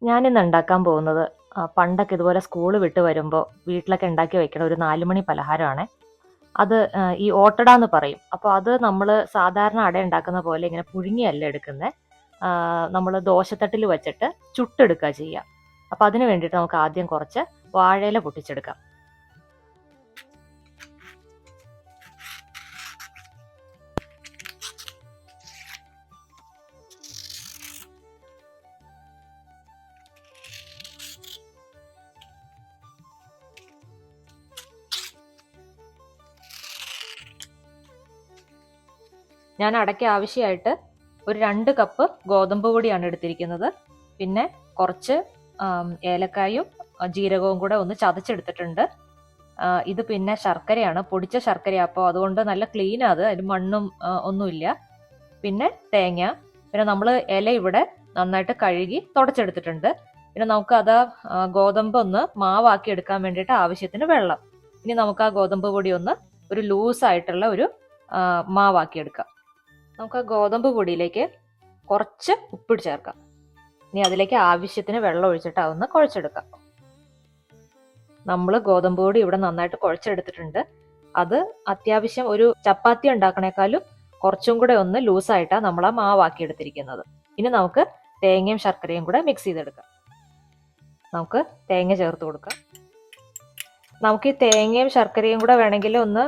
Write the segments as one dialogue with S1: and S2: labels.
S1: ഞാനിന്ന് ഉണ്ടാക്കാൻ പോകുന്നത് പണ്ടൊക്കെ ഇതുപോലെ സ്കൂൾ വിട്ട് വരുമ്പോൾ വീട്ടിലൊക്കെ ഉണ്ടാക്കി വെക്കണ ഒരു 4 മണി പലഹാരമാണ്. അത് ഈ ഓട്ടട എന്ന് പറയും. അപ്പോൾ അത് നമ്മൾ സാധാരണ അട ഉണ്ടാക്കുന്ന പോലെ ഇങ്ങനെ പുഴുങ്ങിയല്ല എടുക്കുന്നത്. നമ്മൾ ദോശത്തട്ടിൽ വെച്ചിട്ട് ചുട്ടെടുക്കുക ചെയ്യുക. അപ്പോൾ അതിന് വേണ്ടിയിട്ട് നമുക്ക് ആദ്യം കുറച്ച് വാഴയില പൊട്ടിച്ചെടുക്കാം. ഞാൻ അടയ്ക്ക് ആവശ്യമായിട്ട് ഒരു 2 കപ്പ് ഗോതമ്പ് പൊടിയാണ് എടുത്തിരിക്കുന്നത്. പിന്നെ കുറച്ച് ഏലക്കായും ജീരകവും കൂടെ ഒന്ന് ചതച്ചെടുത്തിട്ടുണ്ട്. ഇത് പിന്നെ ശർക്കരയാണ്, പൊടിച്ച ശർക്കര. അപ്പോൾ അതുകൊണ്ട് നല്ല ക്ലീൻ അത്, അതിന് മണ്ണും ഒന്നുമില്ല. പിന്നെ തേങ്ങ, പിന്നെ നമ്മൾ ഇല ഇവിടെ നന്നായിട്ട് കഴുകി തുടച്ചെടുത്തിട്ടുണ്ട്. പിന്നെ നമുക്ക് അത് ഗോതമ്പ് ഒന്ന് മാവാക്കി എടുക്കാൻ വേണ്ടിയിട്ട് ആവശ്യത്തിന് വെള്ളം. ഇനി നമുക്ക് ആ ഗോതമ്പ് പൊടി ഒന്ന് ഒരു ലൂസായിട്ടുള്ള ഒരു മാവാക്കി എടുക്കാം. നമുക്ക് ആ ഗോതമ്പ് പൊടിയിലേക്ക് കുറച്ച് ഉപ്പിട്ട് ചേർക്കാം. ഇനി അതിലേക്ക് ആവശ്യത്തിന് വെള്ളം ഒഴിച്ചിട്ട് അതൊന്ന് കുഴച്ചെടുക്കാം. നമ്മൾ ഗോതമ്പ് പൊടി ഇവിടെ നന്നായിട്ട് കുഴച്ചെടുത്തിട്ടുണ്ട്. അത് അത്യാവശ്യം ഒരു ചപ്പാത്തി ഉണ്ടാക്കണേക്കാളും കുറച്ചും കൂടെ ഒന്ന് ലൂസായിട്ടാണ് നമ്മൾ ആ മാവാക്കി എടുത്തിരിക്കുന്നത്. ഇനി നമുക്ക് തേങ്ങയും ശർക്കരയും കൂടെ മിക്സ് ചെയ്തെടുക്കാം. നമുക്ക് തേങ്ങ ചേർത്ത് കൊടുക്കാം. നമുക്ക് ഈ തേങ്ങയും ശർക്കരയും കൂടെ വേണമെങ്കിൽ ഒന്ന്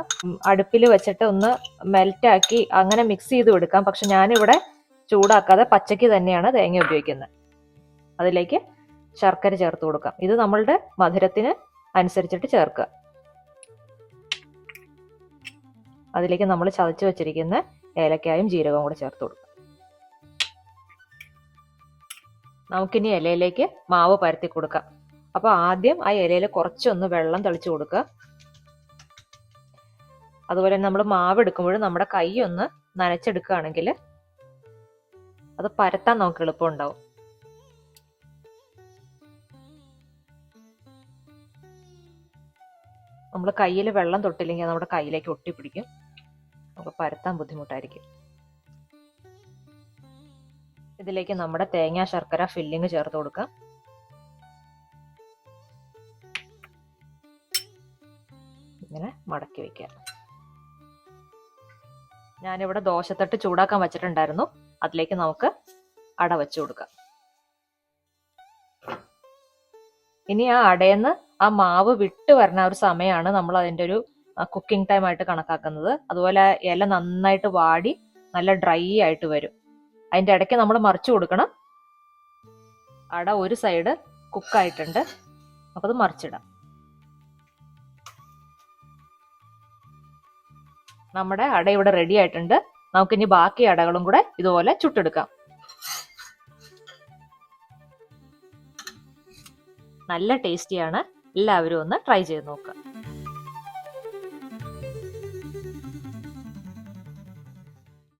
S1: അടുപ്പിൽ വെച്ചിട്ട് ഒന്ന് മെൽറ്റാക്കി അങ്ങനെ മിക്സ് ചെയ്ത് കൊടുക്കാം. പക്ഷെ ഞാനിവിടെ ചൂടാക്കാതെ പച്ചയ്ക്ക് തന്നെയാണ് തേങ്ങ ഉപയോഗിക്കുന്നത്. അതിലേക്ക് ശർക്കര ചേർത്ത് കൊടുക്കാം. ഇത് നമ്മളുടെ മധുരത്തിന് അനുസരിച്ചിട്ട് ചേർക്കുക. അതിലേക്ക് നമ്മൾ ചതച്ച് വെച്ചിരിക്കുന്ന ഏലക്കായും ജീരകവും കൂടെ ചേർത്ത് കൊടുക്കാം. നമുക്കിനി ഇലയിലേക്ക് മാവ് പരത്തി കൊടുക്കാം. അപ്പോൾ ആദ്യം ആ ഇലയിൽ കുറച്ചൊന്ന് വെള്ളം തളിച്ചു കൊടുക്കുക. അതുപോലെ തന്നെ നമ്മൾ മാവ് എടുക്കുമ്പോഴും നമ്മുടെ കൈ ഒന്ന് നനച്ചെടുക്കുകയാണെങ്കിൽ അത് പരത്താൻ നമുക്ക് എളുപ്പമുണ്ടാവും. നമ്മൾ കയ്യിൽ വെള്ളം തൊട്ടില്ലെങ്കിൽ നമ്മുടെ കയ്യിലേക്ക് ഒട്ടിപ്പിടിക്കും, നമുക്ക് പരത്താൻ ബുദ്ധിമുട്ടായിരിക്കും. ഇതിലേക്ക് നമ്മുടെ തേങ്ങ ശർക്കര ഫില്ലിങ് ചേർത്ത് കൊടുക്കാം. ഇങ്ങനെ മടക്കി വെക്കാം. ഞാനിവിടെ ദോശത്തട്ട് ചൂടാക്കാൻ വെച്ചിട്ടുണ്ടായിരുന്നു. അതിലേക്ക് നമുക്ക് അട വെച്ചു കൊടുക്കാം. ഇനി ആ അടയെന്ന് ആ മാവ് വിട്ട് വരുന്ന ഒരു സമയമാണ് നമ്മൾ അതിൻ്റെ ഒരു കുക്കിംഗ് ടൈം ആയിട്ട് കണക്കാക്കുന്നത്. അതുപോലെ ഇല നന്നായിട്ട് വാടി നല്ല ഡ്രൈ ആയിട്ട് വരും. അതിൻ്റെ ഇടയ്ക്ക് നമ്മൾ മറിച്ചു കൊടുക്കണം. അട ഒരു സൈഡ് കുക്കായിട്ടുണ്ട്, നമുക്കത് മറിച്ചിടാം. നമ്മുടെ അട ഇവിടെ റെഡി ആയിട്ടുണ്ട്. നമുക്കിനി ബാക്കി അടകളും കൂടെ ഇതുപോലെ ചുട്ടെടുക്കാം. നല്ല ടേസ്റ്റിയാണ്. എല്ലാവരും ഒന്ന് ട്രൈ ചെയ്ത് നോക്കുക.